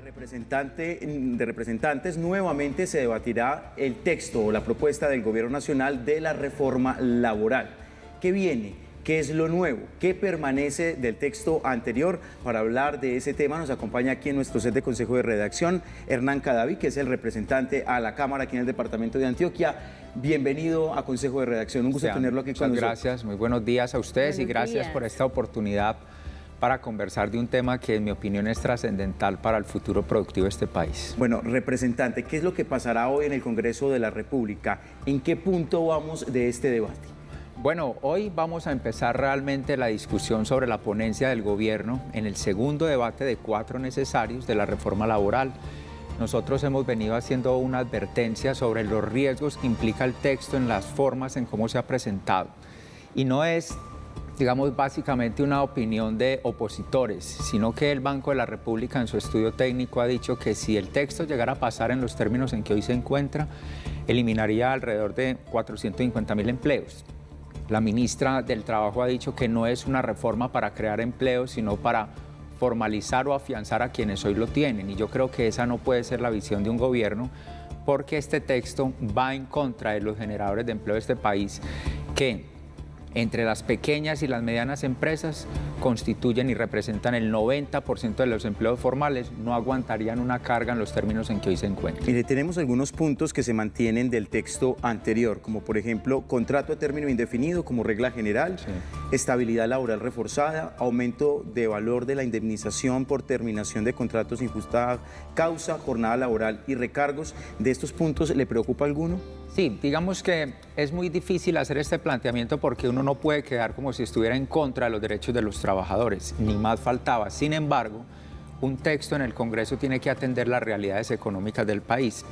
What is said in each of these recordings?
de Representantes nuevamente se debatirá el texto o la propuesta del Gobierno Nacional de la reforma laboral. ¿Qué viene? ¿Qué es lo nuevo? ¿Qué permanece del texto anterior? Para hablar de ese tema nos acompaña aquí en nuestro set de Consejo de Redacción Hernán Cadaví, que es el representante a la Cámara aquí en el Departamento de Antioquia. Bienvenido a Consejo de Redacción, un gusto tenerlo aquí con nosotros. Muchas gracias, muy buenos días a ustedes y gracias por esta oportunidad para conversar de un tema que en mi opinión es trascendental para el futuro productivo de este país. Bueno, representante, ¿qué es lo que pasará hoy en el Congreso de la República? ¿En qué punto vamos de este debate? Bueno, hoy vamos a empezar realmente la discusión sobre la ponencia del gobierno en el segundo debate de 4 necesarios de la reforma laboral. Nosotros hemos venido haciendo una advertencia sobre los riesgos que implica el texto en las formas en cómo se ha presentado. Y no es, digamos, básicamente una opinión de opositores, sino que el Banco de la República en su estudio técnico ha dicho que si el texto llegara a pasar en los términos en que hoy se encuentra, eliminaría alrededor de 450.000 empleos. La ministra del Trabajo ha dicho que no es una reforma para crear empleos, sino para formalizar o afianzar a quienes hoy lo tienen. Y yo creo que esa no puede ser la visión de un gobierno, porque este texto va en contra de los generadores de empleo de este país, que entre las pequeñas y las medianas empresas constituyen y representan el 90% de los empleos formales, no aguantarían una carga en los términos en que hoy se encuentran. Mire, tenemos algunos puntos que se mantienen del texto anterior, como por ejemplo, contrato a término indefinido como regla general, estabilidad laboral reforzada, aumento de valor de la indemnización por terminación de contratos sin justa causa, jornada laboral y recargos. ¿De estos puntos le preocupa alguno? Sí, digamos que es muy difícil hacer este planteamiento porque uno no puede quedar como si estuviera en contra de los derechos de los trabajadores, ni más faltaba. Sin embargo, un texto en el Congreso tiene que atender las realidades económicas del país.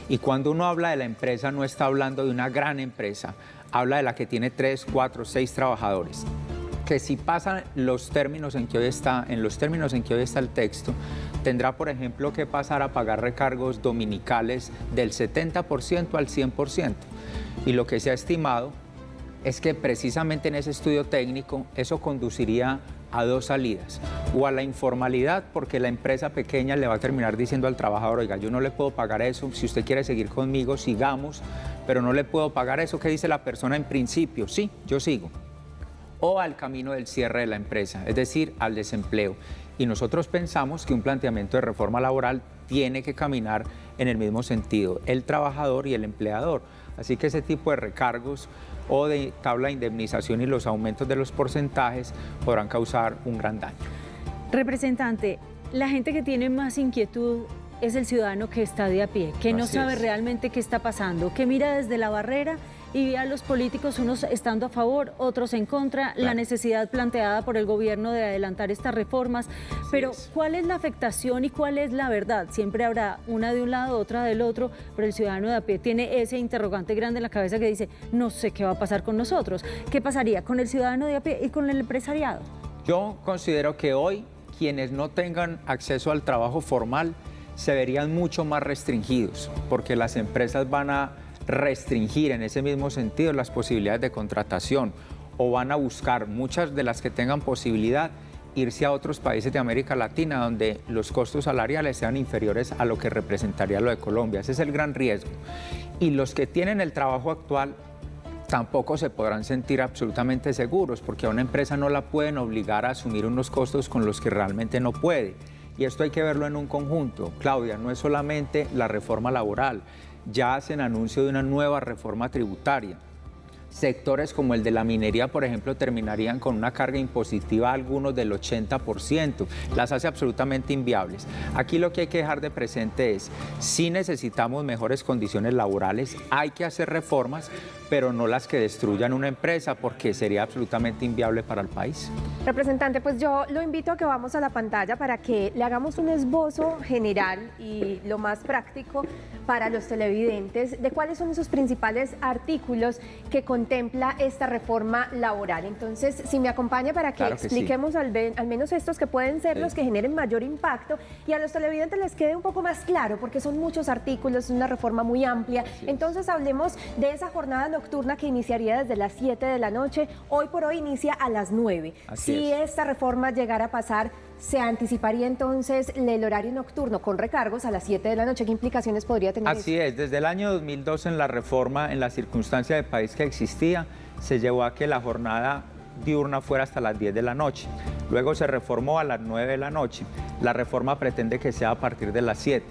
Y cuando uno habla de la empresa, no está hablando de una gran empresa, habla de la que tiene 3, 4, 6 trabajadores. Que si pasan los términos en que hoy está, el texto, tendrá, por ejemplo, que pasar a pagar recargos dominicales del 70% al 100%. Y lo que se ha estimado es que precisamente en ese estudio técnico eso conduciría a 2 salidas. O a la informalidad, porque la empresa pequeña le va a terminar diciendo al trabajador: oiga, yo no le puedo pagar eso, si usted quiere seguir conmigo, sigamos, pero no le puedo pagar eso. ¿Qué dice la persona en principio? Sí, yo sigo. O al camino del cierre de la empresa, es decir, al desempleo. Y nosotros pensamos que un planteamiento de reforma laboral tiene que caminar en el mismo sentido, el trabajador y el empleador. Así que ese tipo de recargos o de tabla de indemnización y los aumentos de los porcentajes podrán causar un gran daño. Representante, la gente que tiene más inquietud es el ciudadano que está de a pie, que no sabe realmente qué está pasando, que mira desde la barrera y ve a los políticos, unos estando a favor, otros en contra, la necesidad planteada por el gobierno de adelantar estas reformas. Pero ¿cuál es la afectación y cuál es la verdad? Siempre habrá una de un lado, otra del otro, pero el ciudadano de a pie tiene ese interrogante grande en la cabeza que dice: no sé qué va a pasar con nosotros. ¿Qué pasaría con el ciudadano de a pie y con el empresariado? Yo considero que hoy quienes no tengan acceso al trabajo formal se verían mucho más restringidos, porque las empresas van a restringir en ese mismo sentido las posibilidades de contratación, o van a buscar, muchas de las que tengan posibilidad, irse a otros países de América Latina donde los costos salariales sean inferiores a lo que representaría lo de Colombia. Ese es el gran riesgo. Y los que tienen el trabajo actual tampoco se podrán sentir absolutamente seguros, porque a una empresa no la pueden obligar a asumir unos costos con los que realmente no puede. Y esto hay que verlo en un conjunto. Claudia, no es solamente la reforma laboral, ya hacen anuncio de una nueva reforma tributaria. Sectores como el de la minería, por ejemplo, terminarían con una carga impositiva algunos del 80%, las hace absolutamente inviables. Aquí lo que hay que dejar de presente es: sí necesitamos mejores condiciones laborales, hay que hacer reformas, pero no las que destruyan una empresa, porque sería absolutamente inviable para el país. Representante, pues yo lo invito a que vamos a la pantalla para que le hagamos un esbozo general y lo más práctico para los televidentes de cuáles son esos principales artículos que contempla esta reforma laboral. Entonces, si me acompaña para que expliquemos al menos estos que pueden ser los que generen mayor impacto y a los televidentes les quede un poco más claro, porque son muchos artículos, es una reforma muy amplia. Entonces, hablemos de esa jornada nocturna que iniciaría desde las 7 de la noche, hoy por hoy inicia a las 9. Si esta reforma llegara a pasar, ¿Se anticiparía entonces el horario nocturno con recargos a las 7 de la noche? ¿Qué implicaciones podría tener Así es, desde el año 2002 en la reforma, en la circunstancia de país que existía, se llevó a que la jornada diurna fuera hasta las 10 de la noche. Luego se reformó a las 9 de la noche. La reforma pretende que sea a partir de las 7.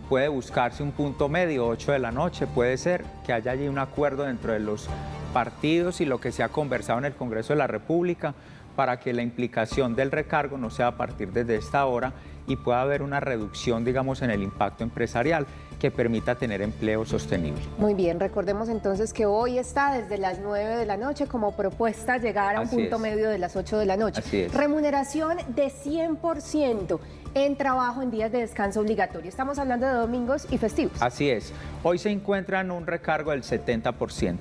Puede buscarse un punto medio, 8 de la noche, puede ser que haya allí un acuerdo dentro de los partidos y lo que se ha conversado en el Congreso de la República para que la implicación del recargo no sea a partir desde esta hora y pueda haber una reducción, digamos, en el impacto empresarial que permita tener empleo sostenible. Muy bien, recordemos entonces que hoy está desde las 9 de la noche como propuesta llegar a un punto medio de las 8 de la noche. Así es. Remuneración de 100% en trabajo en días de descanso obligatorio. Estamos hablando de domingos y festivos. Así es. Hoy se encuentra en un recargo del 70%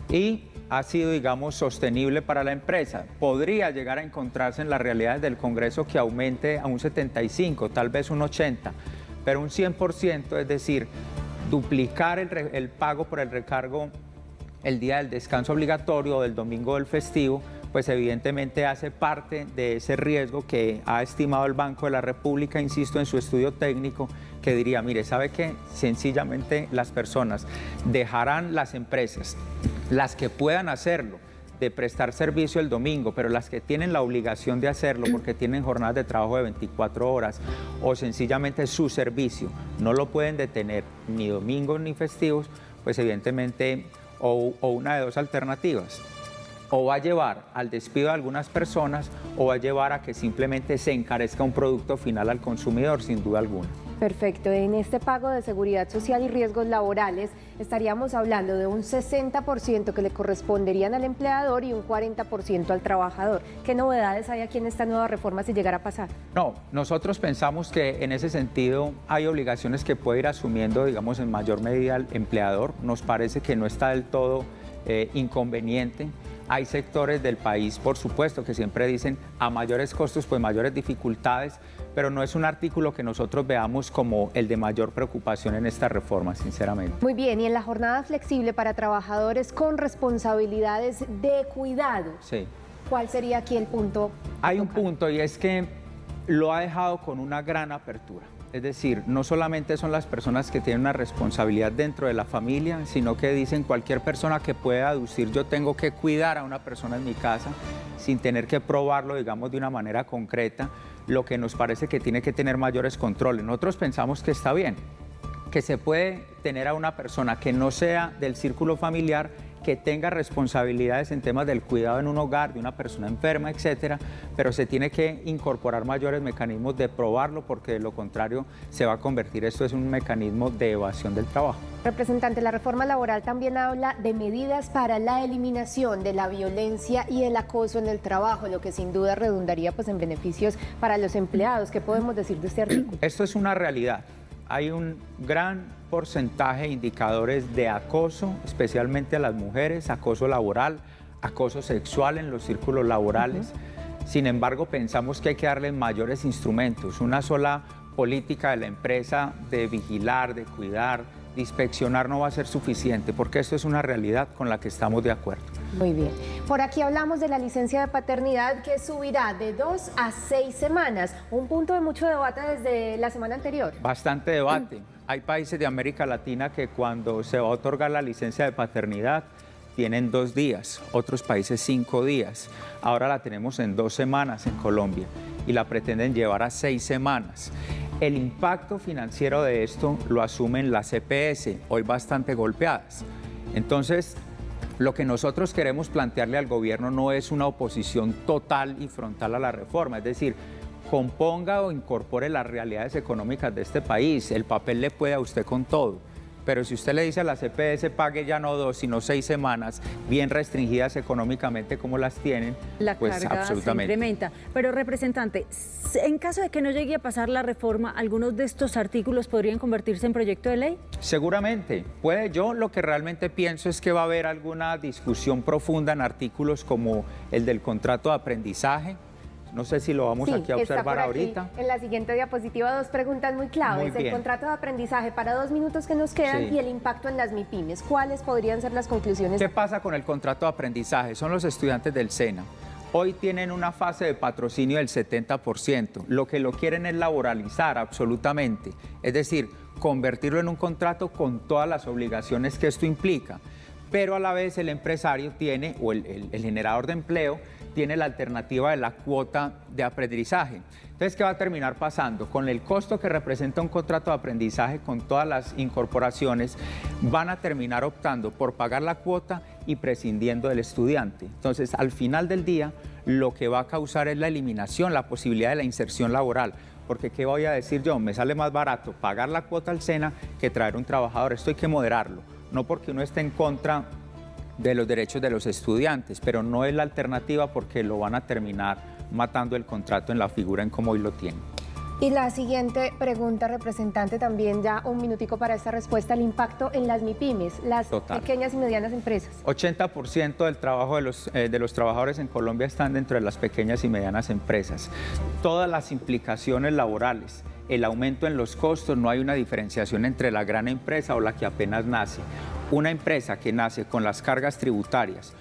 y ha sido, digamos, sostenible para la empresa. Podría llegar a encontrarse en las realidades del Congreso que aumente a un 75%, tal vez un 80%, pero un 100%, es decir, duplicar el pago por el recargo el día del descanso obligatorio o del domingo del festivo, pues evidentemente hace parte de ese riesgo que ha estimado el Banco de la República, insisto, en su estudio técnico, que diría, mire, ¿sabe qué? Sencillamente las personas dejarán las empresas, las que puedan hacerlo, de prestar servicio el domingo, pero las que tienen la obligación de hacerlo porque tienen jornadas de trabajo de 24 horas o sencillamente su servicio no lo pueden detener ni domingos ni festivos, pues evidentemente o una de dos alternativas, o va a llevar al despido de algunas personas o va a llevar a que simplemente se encarezca un producto final al consumidor, sin duda alguna. Perfecto. En este pago de seguridad social y riesgos laborales estaríamos hablando de un 60% que le corresponderían al empleador y un 40% al trabajador. ¿Qué novedades hay aquí en esta nueva reforma si llegara a pasar? No, nosotros pensamos que en ese sentido hay obligaciones que puede ir asumiendo, digamos, en mayor medida el empleador. Nos parece que no está del todo inconveniente. Hay sectores del país, por supuesto, que siempre dicen a mayores costos, pues mayores dificultades, pero no es un artículo que nosotros veamos como el de mayor preocupación en esta reforma, sinceramente. Muy bien, y en la jornada flexible para trabajadores con responsabilidades de cuidado, sí. ¿Cuál sería aquí el punto? Hay un punto y es que lo ha dejado con una gran apertura. Es decir, no solamente son las personas que tienen una responsabilidad dentro de la familia, sino que dicen cualquier persona que pueda aducir, yo tengo que cuidar a una persona en mi casa sin tener que probarlo, digamos, de una manera concreta, lo que nos parece que tiene que tener mayores controles. Nosotros pensamos que está bien, que se puede tener a una persona que no sea del círculo familiar, que tenga responsabilidades en temas del cuidado en un hogar, de una persona enferma, etcétera, pero se tiene que incorporar mayores mecanismos de probarlo, porque de lo contrario se va a convertir esto en un mecanismo de evasión del trabajo. Representante, la reforma laboral también habla de medidas para la eliminación de la violencia y el acoso en el trabajo, lo que sin duda redundaría pues en beneficios para los empleados. ¿Qué podemos decir de este artículo? Esto es una realidad. Hay un gran porcentaje de indicadores de acoso, especialmente a las mujeres, acoso laboral, acoso sexual en los círculos laborales. Sin embargo, pensamos que hay que darle mayores instrumentos. Una sola política de la empresa de vigilar, de cuidar, de inspeccionar no va a ser suficiente, porque esto es una realidad con la que estamos de acuerdo. Muy bien. Por aquí hablamos de la licencia de paternidad que subirá de 2 a 6 semanas. Un punto de mucho debate desde la semana anterior. Bastante debate. Hay países de América Latina que cuando se va a otorgar la licencia de paternidad tienen 2 días, otros países 5 días. Ahora la tenemos en 2 semanas en Colombia y la pretenden llevar a 6 semanas. El impacto financiero de esto lo asumen las EPS, hoy bastante golpeadas. Entonces, lo que nosotros queremos plantearle al gobierno no es una oposición total y frontal a la reforma, es decir, componga o incorpore las realidades económicas de este país. El papel le puede a usted con todo. Pero si usted le dice a la CPS pague ya no 2, sino 6 semanas, bien restringidas económicamente como las tienen, la pues carga absolutamente se incrementa. Pero, representante, en caso de que no llegue a pasar la reforma, ¿algunos de estos artículos podrían convertirse en proyecto de ley? Seguramente. Puede. Yo lo que realmente pienso es que va a haber alguna discusión profunda en artículos como el del contrato de aprendizaje. No sé si lo vamos aquí a observar ahorita. En la siguiente diapositiva 2 preguntas muy claves. El contrato de aprendizaje para 2 minutos que nos quedan y el impacto en las MIPYMES. ¿Cuáles podrían ser las conclusiones? ¿Qué pasa con el contrato de aprendizaje? Son los estudiantes del SENA. Hoy tienen una fase de patrocinio del 70%. Lo que lo quieren es laboralizar absolutamente, es decir, convertirlo en un contrato con todas las obligaciones que esto implica. Pero a la vez el empresario tiene, o el generador de empleo, tiene la alternativa de la cuota de aprendizaje. Entonces, ¿qué va a terminar pasando? Con el costo que representa un contrato de aprendizaje con todas las incorporaciones, van a terminar optando por pagar la cuota y prescindiendo del estudiante. Entonces, al final del día, lo que va a causar es la eliminación, la posibilidad de la inserción laboral. Porque, ¿qué voy a decir yo? Me sale más barato pagar la cuota al SENA que traer un trabajador. Esto hay que moderarlo. No porque uno esté en contra de los derechos de los estudiantes, pero no es la alternativa porque lo van a terminar matando el contrato en la figura en cómo hoy lo tienen. Y la siguiente pregunta, representante, también ya un minutico para esta respuesta, el impacto en las MIPYMES, las pequeñas y medianas empresas. 80% del trabajo de los trabajadores en Colombia están dentro de las pequeñas y medianas empresas. Todas las implicaciones laborales, el aumento en los costos, no hay una diferenciación entre la gran empresa o la que apenas nace. Una empresa que nace con las cargas tributarias,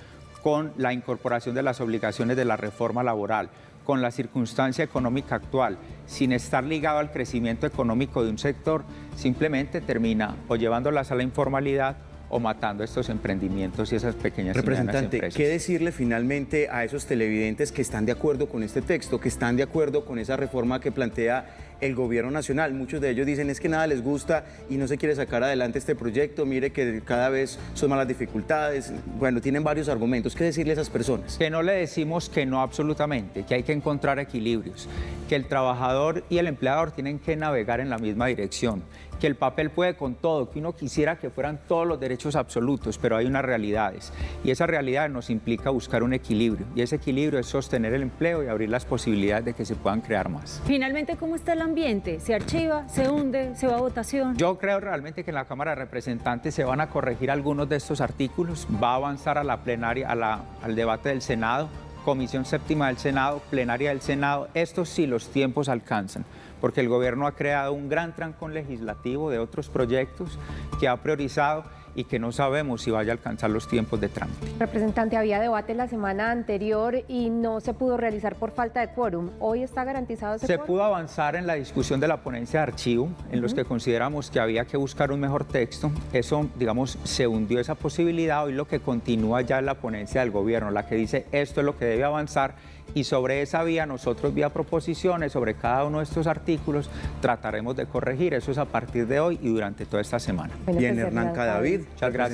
con la incorporación de las obligaciones de la reforma laboral, con la circunstancia económica actual, sin estar ligado al crecimiento económico de un sector, simplemente termina o llevándolas a la informalidad o matando estos emprendimientos y esas pequeñas y medianas empresas. ¿Qué decirle finalmente a esos televidentes que están de acuerdo con este texto, que están de acuerdo con esa reforma que plantea el gobierno nacional? Muchos de ellos dicen es que nada les gusta y no se quiere sacar adelante este proyecto, mire que cada vez son más las dificultades, bueno, tienen varios argumentos. ¿Qué decirle a esas personas? Que no le decimos que no absolutamente, que hay que encontrar equilibrios, que el trabajador y el empleador tienen que navegar en la misma dirección, que el papel puede con todo, que uno quisiera que fueran todos los derechos absolutos, pero hay unas realidades y esa realidad nos implica buscar un equilibrio y ese equilibrio es sostener el empleo y abrir las posibilidades de que se puedan crear más. Finalmente, ¿cómo está el ambiente? ¿Se archiva, se hunde, se va a votación? Yo creo realmente que en la Cámara de Representantes se van a corregir algunos de estos artículos, va a avanzar a la plenaria, al debate del Senado, Comisión Séptima del Senado, plenaria del Senado. Estos sí los tiempos alcanzan, porque el gobierno ha creado un gran trancón legislativo de otros proyectos que ha priorizado y que no sabemos si vaya a alcanzar los tiempos de trámite. Representante, había debate la semana anterior y no se pudo realizar por falta de quórum. ¿Hoy está garantizado ese quórum? Se pudo avanzar en la discusión de la ponencia de archivo, en los que consideramos que había que buscar un mejor texto. Eso, digamos, se hundió esa posibilidad. Hoy lo que continúa ya es la ponencia del gobierno, la que dice esto es lo que debe avanzar y sobre esa vía nosotros vía proposiciones sobre cada uno de estos artículos trataremos de corregir. Eso es a partir de hoy y durante toda esta semana. Bien, Hernán Cadavid. Muchas gracias.